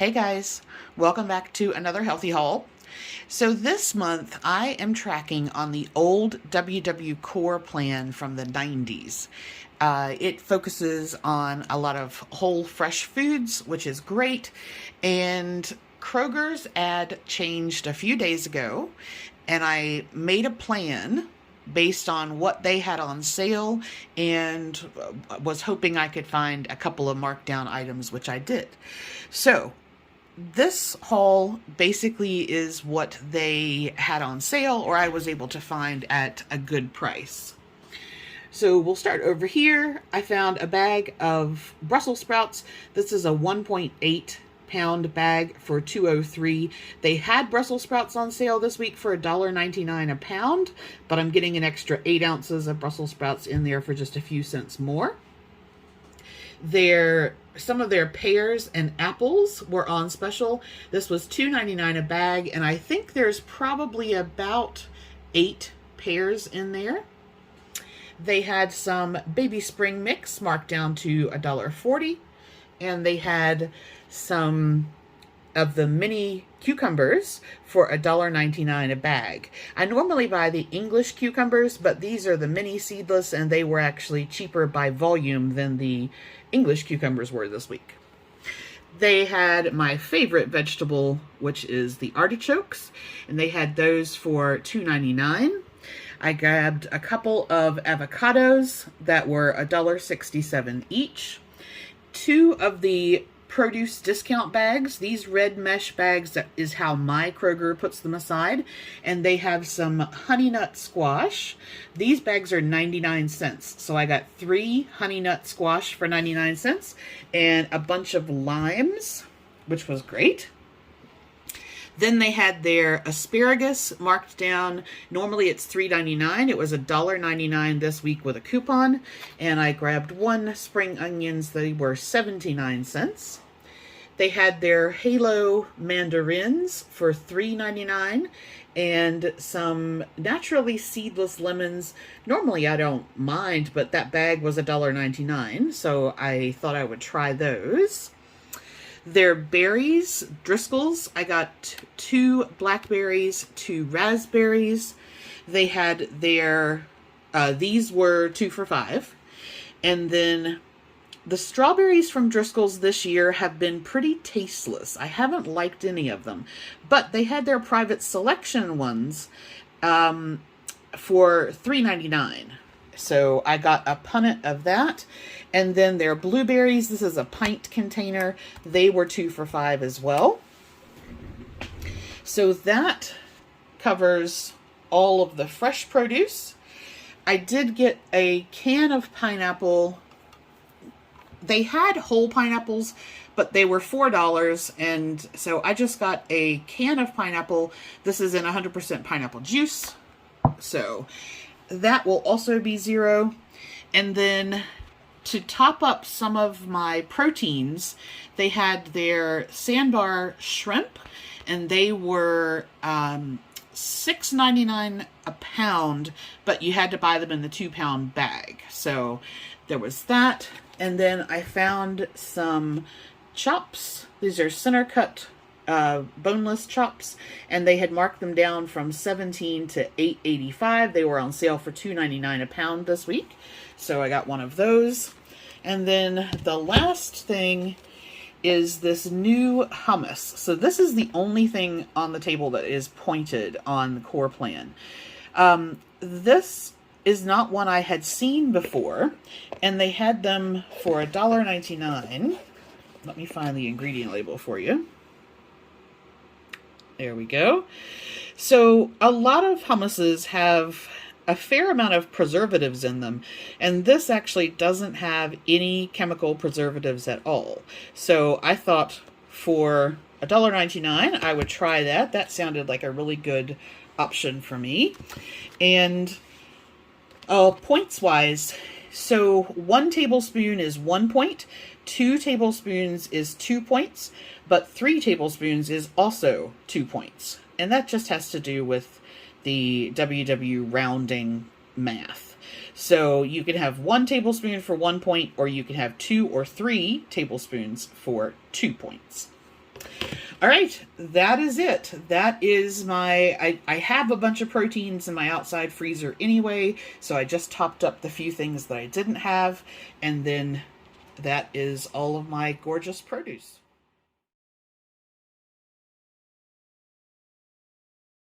Hey guys, welcome back to another healthy haul. So this month I am tracking on the old WW Core plan from the 90s. It focuses on a lot of whole fresh foods, which is great, and Kroger's ad changed a few days ago, and I made a plan based on what they had on sale and was hoping I could find a couple of markdown items, which I did. So this haul basically is what they had on sale or I was able to find at a good price. So we'll start over here. I found a bag of Brussels sprouts. This is a 1.8 pound bag for $2.03. They had Brussels sprouts on sale this week for $1.99 a pound, but I'm getting an extra 8 ounces of Brussels sprouts in there for just a few cents more. Some of their pears and apples were on special. This was $2.99 a bag, and I think there's probably about 8 pears in there. They had some baby spring mix marked down to $1.40, and they had some of the mini cucumbers for $1.99 a bag. I normally buy the English cucumbers, but these are the mini seedless, and they were actually cheaper by volume than the English cucumbers were this week. They had my favorite vegetable, which is the artichokes, and they had those for $2.99. I grabbed a couple of avocados that were $1.67 each. 2 of the produce discount bags. These red mesh bags, that is how my Kroger puts them aside. And they have some honey nut squash. These bags are 99 cents. So I got 3 honey nut squash for 99 cents and a bunch of limes, which was great. Then they had their asparagus marked down. Normally it's $3.99. It was $1.99 this week with a coupon. And I grabbed 1 spring onions. They were 79 cents. They had their Halo mandarins for $3.99 and some naturally seedless lemons. Normally I don't mind, but that bag was $1.99, so I thought I would try those. Their berries, Driscoll's, I got 2 blackberries, 2 raspberries. They had their, these were 2 for $5. And then the strawberries from Driscoll's this year have been pretty tasteless. I haven't liked any of them, but they had their private selection ones for $3.99. So I got a punnet of that. And then their blueberries, this is a pint container. They were 2 for $5 as well. So that covers all of the fresh produce. I did get a can of pineapple. They had whole pineapples, but they were $4, and so I just got a can of pineapple. This is in 100% pineapple juice, so that will also be $0. And then to top up some of my proteins, they had their Sandbar shrimp, and they were $6.99 a pound, but you had to buy them in the 2-pound bag. So there was that. And then I found some chops. These are center cut boneless chops, and they had marked them down from $17 to $8.85. They were on sale for $2.99 a pound this week, so I got one of those. And then the last thing is this new hummus. So this is the only thing on the table that is pointed on the core plan. This is not one I had seen before, and they had them for $1.99. Let me find the ingredient label for you. There we go. So a lot of hummuses have a fair amount of preservatives in them, and this actually doesn't have any chemical preservatives at all. So I thought for $1.99 I would try that. That sounded like a really good option for me. And points wise, so 1 tablespoon is 1 point, 2 tablespoons is 2 points, but 3 tablespoons is also 2 points. And that just has to do with the WW rounding math. So you can have 1 tablespoon for 1 point, or you can have 2 or 3 tablespoons for 2 points. All right, that is it. That is my, I have a bunch of proteins in my outside freezer anyway, so I just topped up the few things that I didn't have, and then that is all of my gorgeous produce.